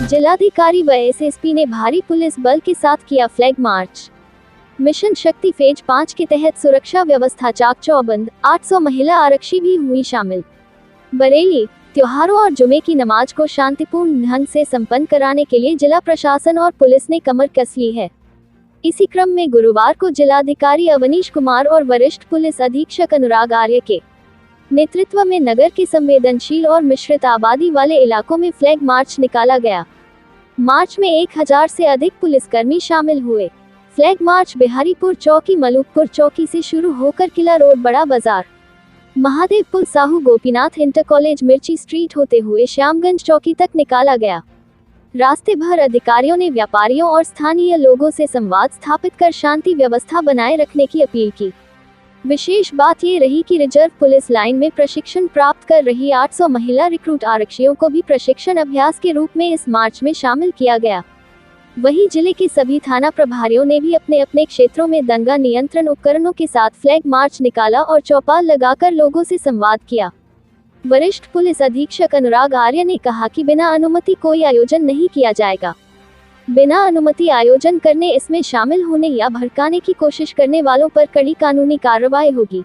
जिलाधिकारी व एसएसपी ने भारी पुलिस बल के साथ किया फ्लैग मार्च। मिशन शक्ति फेज 5 के तहत सुरक्षा व्यवस्था चाक चौबंद, 800 महिला आरक्षी भी हुई शामिल। बरेली, त्योहारों और जुमे की नमाज को शांतिपूर्ण ढंग से संपन्न कराने के लिए जिला प्रशासन और पुलिस ने कमर कस ली है। इसी क्रम में गुरुवार को जिलाधिकारी अवनीश कुमार और वरिष्ठ पुलिस अधीक्षक अनुराग आर्य के नेतृत्व में नगर के संवेदनशील और मिश्रित आबादी वाले इलाकों में फ्लैग मार्च निकाला गया। मार्च में 1000 से अधिक पुलिसकर्मी शामिल हुए। फ्लैग मार्च बिहारीपुर चौकी, मलूकपुर चौकी से शुरू होकर किला रोड, बड़ा बाजार, महादेवपुर, साहू गोपीनाथ इंटर कॉलेज, मिर्ची स्ट्रीट होते हुए श्यामगंज चौकी तक निकाला गया। रास्ते भर अधिकारियों ने व्यापारियों और स्थानीय लोगों से संवाद स्थापित कर शांति व्यवस्था बनाए रखने की अपील की। विशेष बात ये रही कि रिजर्व पुलिस लाइन में प्रशिक्षण प्राप्त कर रही 800 महिला रिक्रूट आरक्षियों को भी प्रशिक्षण अभ्यास के रूप में इस मार्च में शामिल किया गया। वहीं जिले के सभी थाना प्रभारियों ने भी अपने अपने क्षेत्रों में दंगा नियंत्रण उपकरणों के साथ फ्लैग मार्च निकाला और चौपाल लगाकर लोगों से संवाद किया। वरिष्ठ पुलिस अधीक्षक अनुराग आर्य ने कहा कि बिना अनुमति कोई आयोजन नहीं किया जाएगा। बिना अनुमति आयोजन करने, इसमें शामिल होने या भड़काने की कोशिश करने वालों पर कड़ी कानूनी कार्रवाई होगी।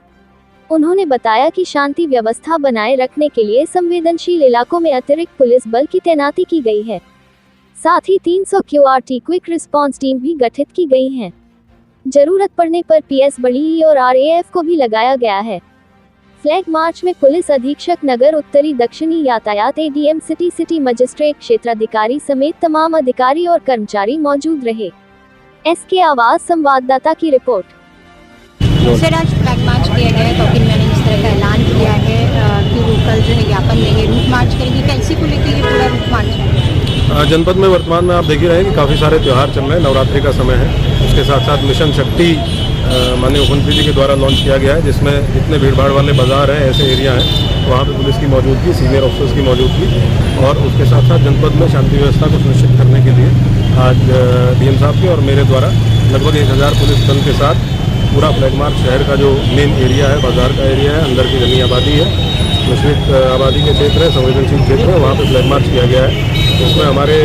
उन्होंने बताया कि शांति व्यवस्था बनाए रखने के लिए संवेदनशील इलाकों में अतिरिक्त पुलिस बल की तैनाती की गई है। साथ ही 300 QRT क्विक रिस्पांस टीम भी गठित की गई हैं। जरूरत पड़ने पर PS बड़ी और RAF को भी लगाया गया है। फ्लैग मार्च में पुलिस अधीक्षक नगर उत्तरी दक्षिणी यातायात ADM सिटी मजिस्ट्रेट क्षेत्राधिकारी समेत तमाम अधिकारी और कर्मचारी मौजूद रहे। SK आवाज संवाददाता की रिपोर्ट। सर, आज फ्लैग मार्च किया गया है, तो मैंने इस तरह का ऐलान किया है कि वो कल जो है ज्ञापन देंगे, रूट मार्च करेंगे। कैसे को लेकर ये पूरा रूट मार्च है? जनपद में वर्तमान में आप देख ही रहे हैं कि काफ़ी सारे त्यौहार चल रहे हैं। नवरात्रि का समय है, उसके साथ साथ मिशन शक्ति माननीय मुख्यमंत्री जी के द्वारा लॉन्च किया गया है, जिसमें जितने भीड़ भाड़ वाले बाजार हैं, ऐसे एरिया हैं, वहाँ पे पुलिस की मौजूदगी, सीनियर ऑफिसर्स की मौजूदगी और उसके साथ साथ जनपद में शांति व्यवस्था को सुनिश्चित करने के लिए आज DM साहब के और मेरे द्वारा लगभग 1000 पुलिस बल के साथ पूरा फ्लैग मार्च शहर का जो मेन एरिया है, बाजार का एरिया है, अंदर की घनी आबादी है, मिश्रित आबादी के क्षेत्र है, संवेदनशील क्षेत्र है, वहाँ पर फ्लैग मार्च किया गया है। इसमें हमारे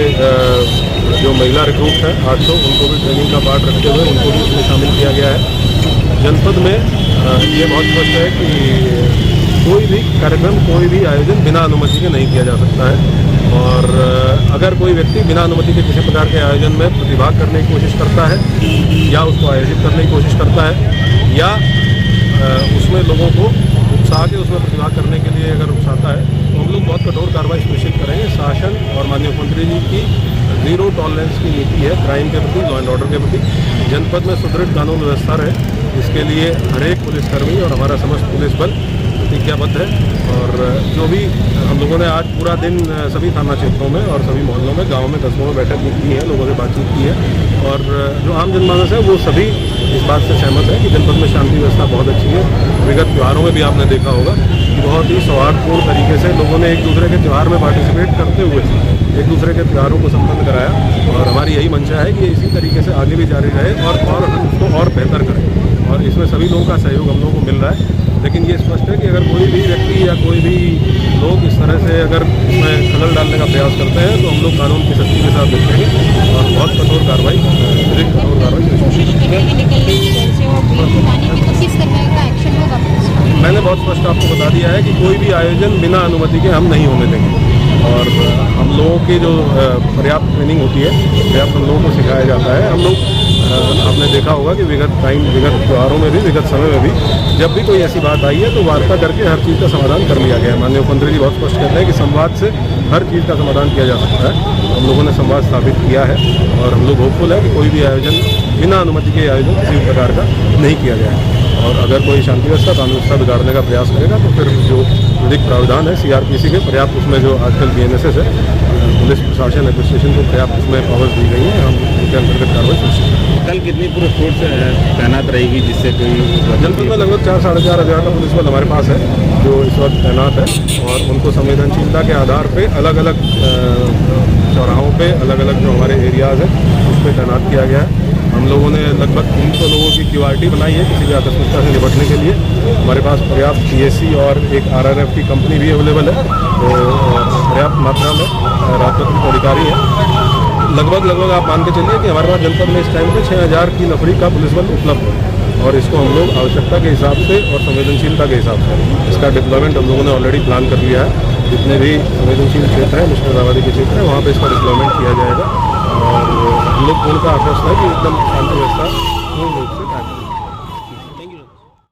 जो महिला रिक्रूट हैं 800, उनको भी ट्रेनिंग का पार्ट रखते हुए उनको भी इसमें शामिल किया गया है। जनपद में ये बहुत स्पष्ट है कि कोई भी कार्यक्रम, कोई भी आयोजन बिना अनुमति के नहीं किया जा सकता है और अगर कोई व्यक्ति बिना अनुमति के किसी प्रकार के आयोजन में प्रतिभाग करने की कोशिश करता है या उसको आयोजित करने की कोशिश करता है या उसमें लोगों को उकसा के उसमें प्रतिभाग करने के लिए अगर उकसाता है तो हम लोग बहुत कठोर कार्रवाई सुनिश्चित करेंगे। शासन और माननीय मुख्यमंत्री जी की 0 टॉलरेंस की नीति है क्राइम के प्रति, लॉ एंड ऑर्डर के प्रति। जनपद में सुदृढ़ कानून व्यवस्था रहे, इसके लिए हर एक पुलिसकर्मी और हमारा समस्त पुलिस बल प्रतिज्ञाबद्ध है। और जो भी हम लोगों ने आज पूरा दिन सभी थाना क्षेत्रों में और सभी मोहल्लों में, गाँव में, कस्बों में बैठक की है, लोगों से बातचीत की है और जो आम जनमानस है वो सभी इस बात से सहमत है कि जनपद में शांति व्यवस्था बहुत अच्छी है। विगत त्योहारों में भी आपने देखा होगा कि बहुत ही सौहार्दपूर्ण तरीके से लोगों ने एक दूसरे के त्यौहार में पार्टिसिपेट करते हुए एक दूसरे के त्योहारों को संपन्न कराया और हमारी यही मंशा है कि इसी तरीके से आगे भी जारी रहे और हम उसको और बेहतर करें और इसमें सभी लोगों का सहयोग हम लोगों को मिल रहा है। लेकिन ये स्पष्ट है कि अगर कोई भी व्यक्ति या कोई भी लोग इस तरह से अगर इसमें खलल डालने का प्रयास करते हैं तो हम लोग कानून की सख्ती के साथ देखेंगे और बहुत कठोर कार्रवाई मैंने बहुत स्पष्ट आपको बता दिया है कि कोई भी आयोजन बिना अनुमति के हम नहीं होने देंगे और हम लोगों की जो पर्याप्त ट्रेनिंग होती है, पर्याप्त हम लोगों को सिखाया जाता है। हम लोग आपने देखा होगा कि विगत त्योहारों में भी, विगत समय में भी जब भी कोई ऐसी बात आई है तो वार्ता करके हर चीज़ का समाधान कर लिया गया है। माननीय मुख्यमंत्री जी बहुत स्पष्ट कहते हैं कि संवाद से हर चीज़ का समाधान किया जा सकता है। हम लोगों ने संवाद स्थापित किया है और हम लोग होपफुल है कि कोई भी आयोजन बिना अनुमति के आयोजन किसी भी प्रकार का नहीं किया गया है और अगर कोई शांति व्यवस्था, कानून व्यवस्था बिगाड़ने का प्रयास करेगा तो फिर जो विधिक प्रावधान है CRPC के पर्याप्त, उसमें जो आजकल BNSS है, पुलिस प्रशासन एडमिनिस्ट्रेशन को पर्याप्त उसमें पावर्स दी गई है, हम उनके अंतर्गत कार्रवाई सुनिश्चित करेंगे। कल कितनी पूरी फोर्स तैनात रहेगी जिससे कोई जनपद में लगभग 4-4.5 हज़ार का पुलिस बल हमारे पास है जो इस वक्त तैनात है और उनको संवेदनशीलता के आधार पर अलग अलग चौराहों पर, अलग अलग जो हमारे एरियाज़ हैं उस पर तैनात किया गया है। हम लोगों ने लगभग 300 लोगों की QRT बनाई है किसी भी आकस्मिकता से निपटने के लिए। हमारे पास पर्याप्त PSC और एक RRF की कंपनी भी अवेलेबल है, तो पर्याप्त मात्रा में राजपत्रित अधिकारी हैं। लगभग आप मान के चलिए कि हमारे पास जनपद में इस टाइम पे 6000 की नफरी का पुलिस बल उपलब्ध है और इसको हम लोग आवश्यकता के हिसाब से और संवेदनशीलता के हिसाब से इसका डिप्लॉयमेंट हम लोगों ने ऑलरेडी प्लान कर लिया है। जितने भी संवेदनशील क्षेत्र हैं, मुस्लिम आबादी के क्षेत्र हैं, वहाँ पे इसका डिप्लॉयमेंट किया जाएगा और हम लोग पूर्ण का आश्वस्त है कि एकदम शांति व्यवस्था